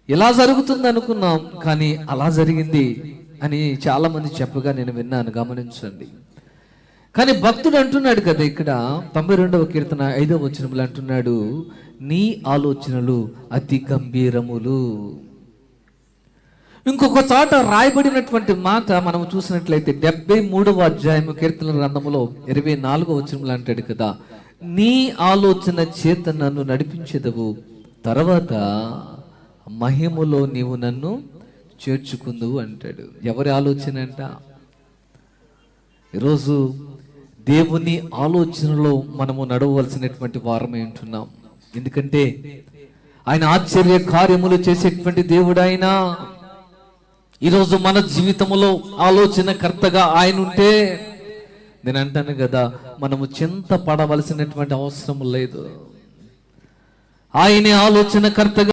ఇలా జరుగుతుంది అనుకున్నాం, కానీ అలా జరిగింది అని చాలా మంది చెప్పగా నేను విన్నాను. గమనించండి. కానీ భక్తుడు అంటున్నాడు కదా, ఇక్కడ 92వ కీర్తన 5వ వచనంలో అంటున్నాడు, నీ ఆలోచనలు అతి గంభీరములు. ఇంకొక చోట రాయబడినటువంటి మాట మనం చూసినట్లయితే 73వ అధ్యాయము కీర్తన గ్రంథములో 24వ వచనంలో అంటాడు కదా, నీ ఆలోచన చేత నన్ను నడిపించెదవు, తర్వాత మహిమలో నీవు నన్ను చేర్చుకుందువు అంటాడు. ఎవరి ఆలోచన అంట? ఈరోజు దేవుని ఆలోచనలో మనము నడవలసినటువంటి వారమే ఉంటున్నాం. ఎందుకంటే ఆయన ఆశ్చర్య కార్యములు చేసేటువంటి దేవుడు ఆయన. ఈరోజు మన జీవితంలో ఆలోచనకర్తగా ఆయన ఉంటే, నేను అంటాను కదా, మనము చింత పడవలసినటువంటి అవసరం లేదు. ఆయనే ఆలోచనకర్తగా